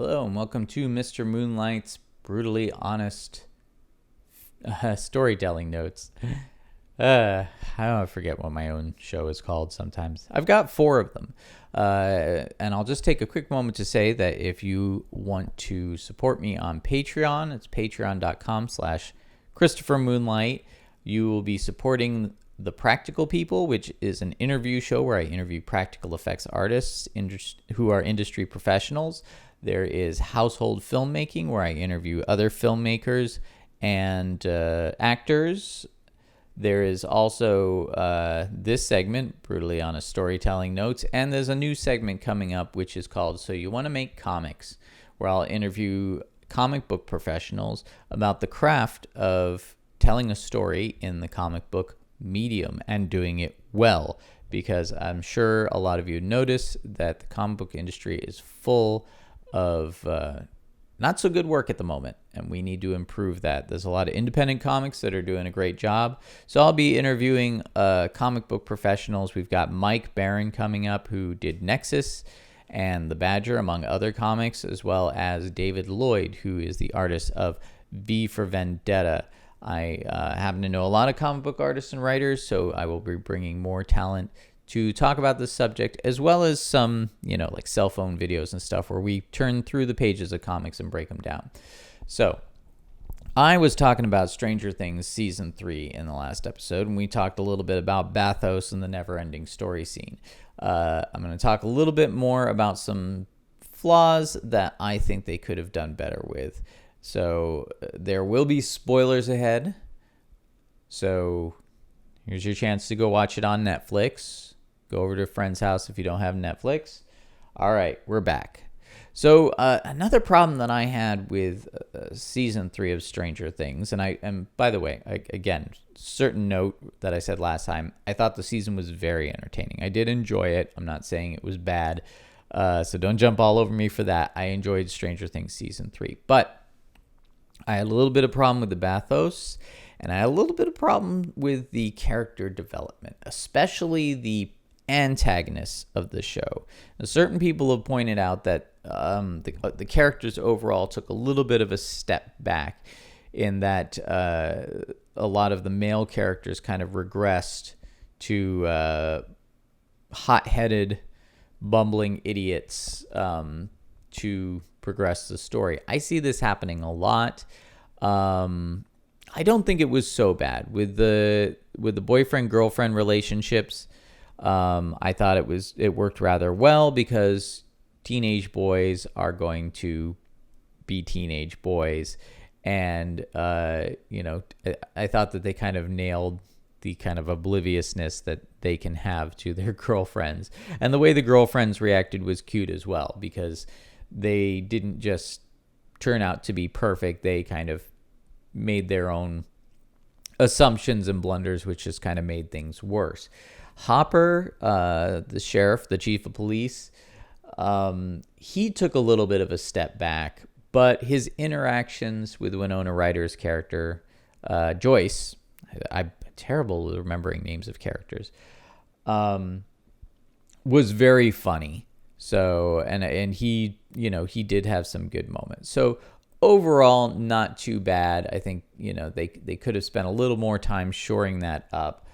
Hello and welcome to Mr. Moonlight's brutally honest storytelling notes. I forget what my own show is called sometimes. I've got 4 of them. And I'll just take a quick moment to say that if you want to support me on Patreon, it's patreon.com/Christopher Moonlight. You will be supporting The Practical People, which is an interview show where I interview practical effects artists who are industry professionals. There is Household Filmmaking, where I interview other filmmakers and actors. There is also this segment, Brutally Honest Storytelling Notes, and there's a new segment coming up, which is called So You Want to Make Comics, where I'll interview comic book professionals about the craft of telling a story in the comic book medium and doing it well, because I'm sure a lot of you notice that the comic book industry is full of not so good work at the moment, and we need to improve that. There's a lot of independent comics that are doing a great job, so I'll be interviewing comic book professionals. We've got Mike Barron coming up, who did Nexus and The Badger, among other comics, as well as David Lloyd, who is the artist of V for Vendetta. I happen to know a lot of comic book artists and writers, so I will be bringing more talent to talk about this subject, as well as some, like cell phone videos and stuff where we turn through the pages of comics and break them down. So I was talking about Stranger Things Season 3 in the last episode, and we talked a little bit about Bathos and the never-ending story scene. I'm going to talk a little bit more about some flaws that I think they could have done better with. So there will be spoilers ahead. So here's your chance to go watch it on Netflix. Go over to a friend's house if you don't have Netflix. All right, we're back. So another problem that I had with Season 3 of Stranger Things, and by the way, again, certain note that I said last time, I thought the season was very entertaining. I did enjoy it. I'm not saying it was bad. So don't jump all over me for that. I enjoyed Stranger Things Season 3. But I had a little bit of problem with the bathos, and I had a little bit of problem with the character development, especially the antagonists of the show. Now, certain people have pointed out that the characters overall took a little bit of a step back, in that a lot of the male characters kind of regressed to hot-headed, bumbling idiots to progress the story. I see this happening a lot. I don't think it was so bad with the boyfriend-girlfriend relationships. I thought it worked rather well, because teenage boys are going to be teenage boys, and I thought that they kind of nailed the kind of obliviousness that they can have to their girlfriends, and the way the girlfriends reacted was cute as well, because they didn't just turn out to be perfect. They kind of made their own assumptions and blunders, which just kind of made things worse. Hopper, the sheriff, the chief of police, he took a little bit of a step back, but his interactions with Winona Ryder's character, Joyce, I'm terrible at remembering names of characters, was very funny. So, and he, he did have some good moments. So overall, not too bad. I think, they could have spent a little more time shoring that up.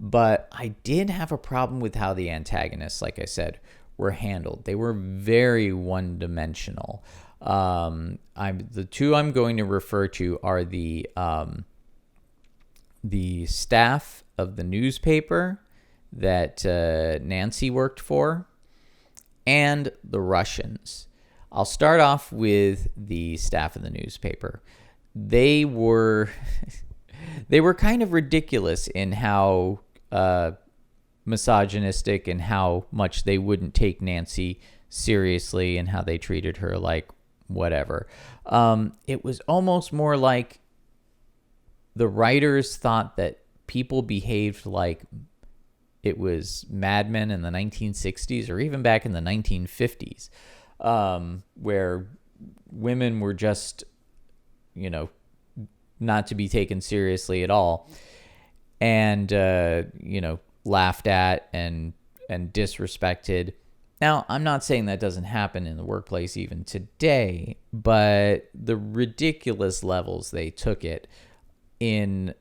But I did have a problem with how the antagonists, like I said, were handled. They were very one-dimensional. The two I'm going to refer to are the staff of the newspaper that Nancy worked for, and the Russians. I'll start off with the staff of the newspaper. They were kind of ridiculous in how misogynistic, and how much they wouldn't take Nancy seriously, and how they treated her like whatever. It was almost more like the writers thought that people behaved like it was Mad Men in the 1960s, or even back in the 1950s, where women were just, not to be taken seriously at all, and laughed at and disrespected. Now, I'm not saying that doesn't happen in the workplace even today, but the ridiculous levels they took it in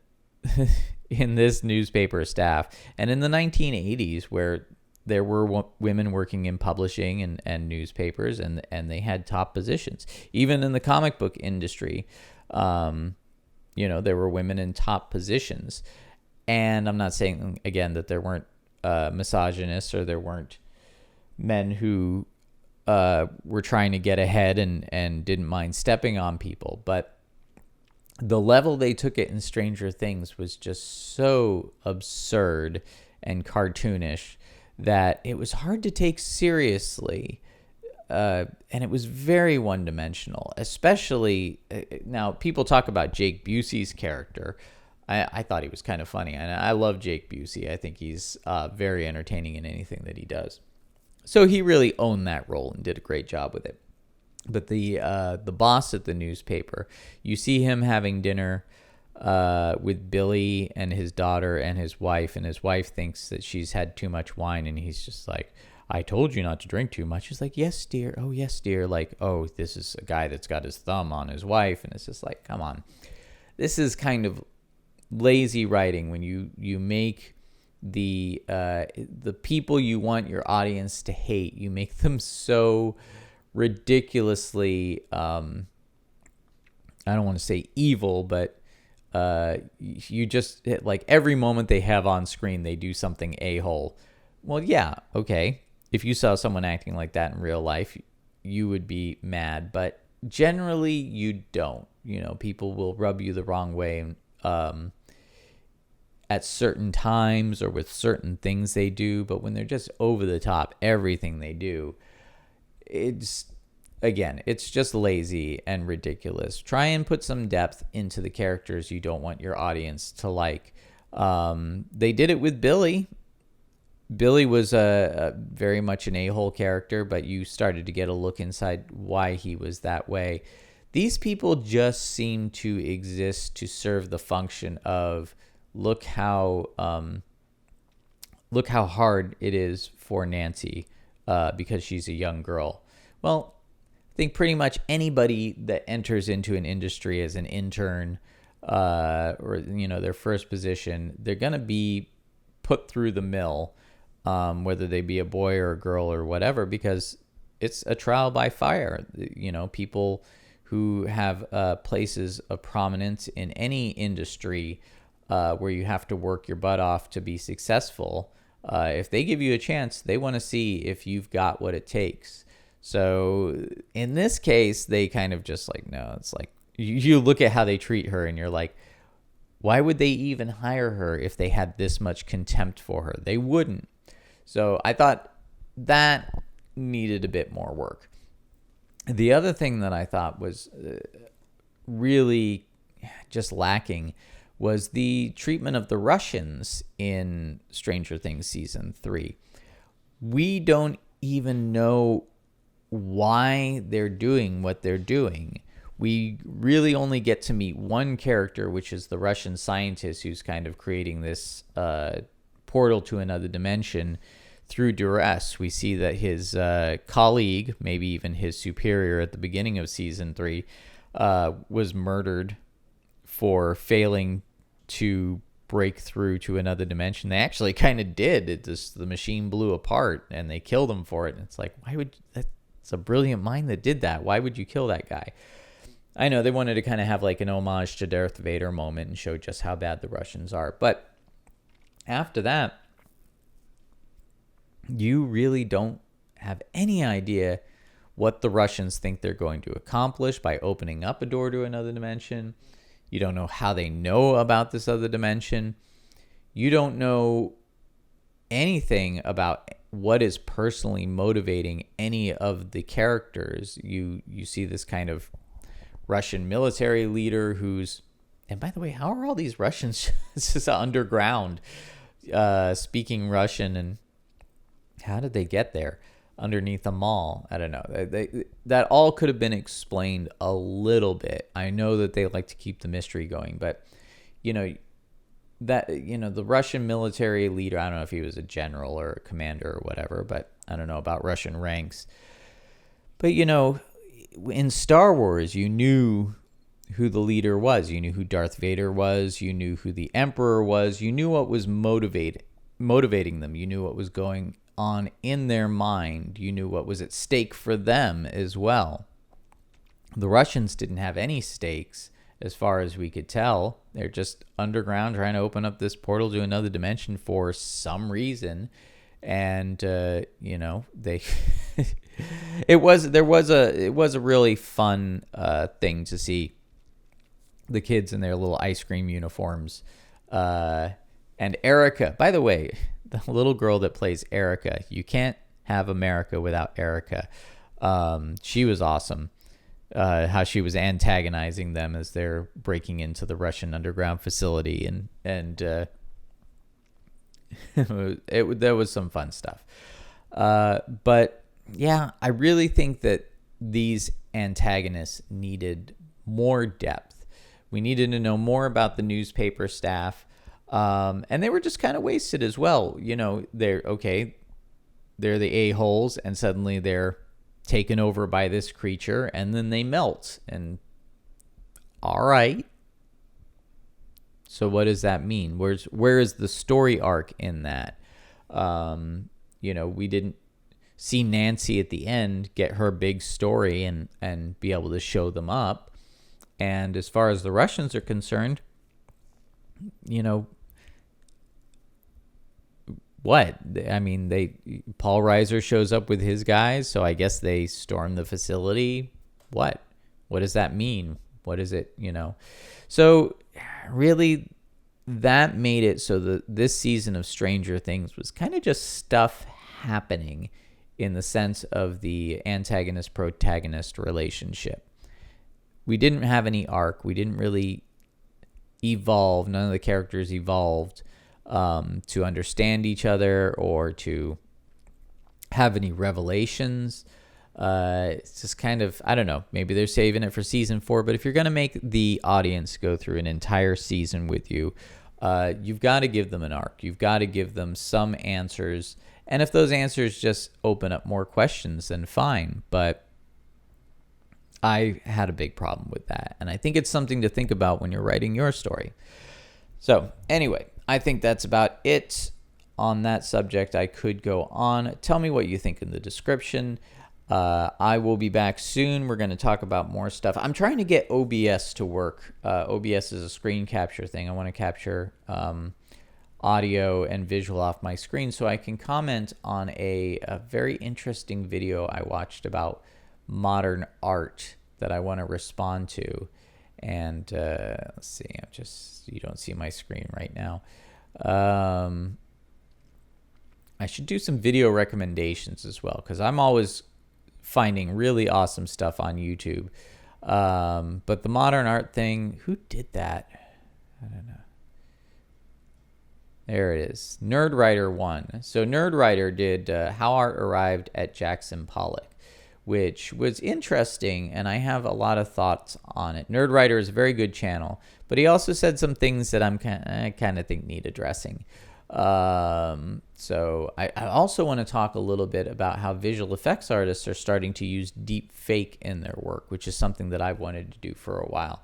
in this newspaper staff, and in the 1980s, where there were women working in publishing and newspapers, and they had top positions. Even in the comic book industry, there were women in top positions. And I'm not saying, again, that there weren't misogynists, or there weren't men who were trying to get ahead and didn't mind stepping on people. But the level they took it in Stranger Things was just so absurd and cartoonish that it was hard to take seriously. And it was very one-dimensional, especially now people talk about Jake Busey's character. I thought he was kind of funny, and I love Jake Busey. I think he's very entertaining in anything that he does. So he really owned that role and did a great job with it. But the boss at the newspaper, you see him having dinner with Billy and his daughter and his wife thinks that she's had too much wine, and he's just like, I told you not to drink too much. She's like, yes, dear. Oh, yes, dear. Like, oh, this is a guy that's got his thumb on his wife. And it's just like, come on. This is kind of lazy writing when you make the people you want your audience to hate, you make them so ridiculously, I don't want to say evil, but you just, like, every moment they have on screen, they do something a-hole. Well, yeah, okay. If you saw someone acting like that in real life, you would be mad, but generally you don't. People will rub you the wrong way at certain times or with certain things they do, but when they're just over the top, everything they do, it's just lazy and ridiculous. Try and put some depth into the characters you don't want your audience to like. They did it with Billy. Billy was a very much an a-hole character, but you started to get a look inside why he was that way. These people just seem to exist to serve the function of look how hard it is for Nancy because she's a young girl. Well, I think pretty much anybody that enters into an industry as an intern or their first position, they're going to be put through the mill, whether they be a boy or a girl or whatever, because it's a trial by fire. People who have places of prominence in any industry where you have to work your butt off to be successful, if they give you a chance, they want to see if you've got what it takes. So in this case, they kind of just like, no, it's like you look at how they treat her and you're like, why would they even hire her if they had this much contempt for her? They wouldn't. So I thought that needed a bit more work. The other thing that I thought was really just lacking was the treatment of the Russians in Stranger Things Season 3. We don't even know why they're doing what they're doing. We really only get to meet one character, which is the Russian scientist who's kind of creating this portal to another dimension through duress. We see that his colleague, maybe even his superior at the beginning of Season 3, was murdered for failing to break through to another dimension. They actually kind of did. The machine blew apart and they killed him for it. And it's like, why would that? It's a brilliant mind that did that. Why would you kill that guy? I know they wanted to kind of have like an homage to Darth Vader moment and show just how bad the Russians are. But after that, you really don't have any idea what the Russians think they're going to accomplish by opening up a door to another dimension. You don't know how they know about this other dimension. You don't know anything about what is personally motivating any of the characters. You see this kind of Russian military leader who's, and by the way, how are all these Russians just underground speaking Russian, and how did they get there underneath a mall? I don't know. That all could have been explained a little bit. I know that they like to keep the mystery going, but the Russian military leader, I don't know if he was a general or a commander or whatever, but I don't know about Russian ranks. But, you know, in Star Wars, you knew who the leader was. You knew who Darth Vader was. You knew who the Emperor was. You knew what was motivating them. You knew what was going on in their mind. You knew what was at stake for them as well. The Russians didn't have any stakes as far as we could tell. They're just underground trying to open up this portal to another dimension for some reason. And, you know, they... it was a really fun thing to see the kids in their little ice cream uniforms. And Erica, by the way, the little girl that plays Erica, you can't have America without Erica. She was awesome. How she was antagonizing them as they're breaking into the Russian underground facility, and there was some fun stuff. But yeah, I really think that these antagonists needed more depth. We needed to know more about the newspaper staff, and they were just kind of wasted as well. You know, they're the a-holes, and suddenly they're taken over by this creature, and then they melt. And all right, so what does that mean? Where is the story arc in that? You know, we didn't see Nancy at the end get her big story and be able to show them up. And as far as the Russians are concerned, you know, what? I mean, Paul Reiser shows up with his guys, so I guess they storm the facility. What does that mean? What is it, you know? So really, that made it so that this season of Stranger Things was kind of just stuff happening in the sense of the antagonist-protagonist relationship. We didn't have any arc. We didn't really evolve. None of the characters evolved to understand each other or to have any revelations. It's just kind of, I don't know, maybe they're saving it for season 4, but if you're going to make the audience go through an entire season with you, you've got to give them an arc. You've got to give them some answers. And if those answers just open up more questions, then fine. But I had a big problem with that. And I think it's something to think about when you're writing your story. So anyway, I think that's about it on that subject. I could go on. Tell me what you think in the description. I will be back soon. We're going to talk about more stuff. I'm trying to get OBS to work. OBS is a screen capture thing. I want to capture audio and visual off my screen so I can comment on a very interesting video I watched about modern art that I want to respond to. And let's see, you don't see my screen right now. I should do some video recommendations as well, because I'm always finding really awesome stuff on YouTube. But the modern art thing, who did that? I don't know. There it is. Nerdwriter 1. So Nerdwriter did How Art Arrived at Jackson Pollock, which was interesting, and I have a lot of thoughts on it. Nerdwriter is a very good channel, but he also said some things that I kind of think need addressing. So I also want to talk a little bit about how visual effects artists are starting to use deep fake in their work, which is something that I've wanted to do for a while.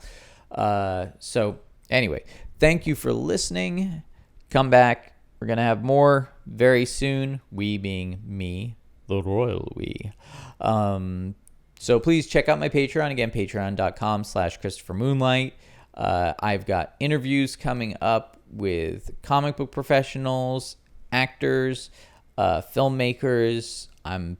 So anyway, thank you for listening. Come back. We're going to have more very soon. We being me, the royal we. So please check out my Patreon. Again, patreon.com/ChristopherMoonlight. I've got interviews coming up with comic book professionals, actors, filmmakers. I'm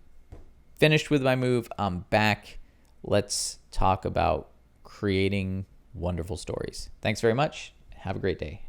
finished with my move. I'm back. Let's talk about creating wonderful stories. Thanks very much. Have a great day.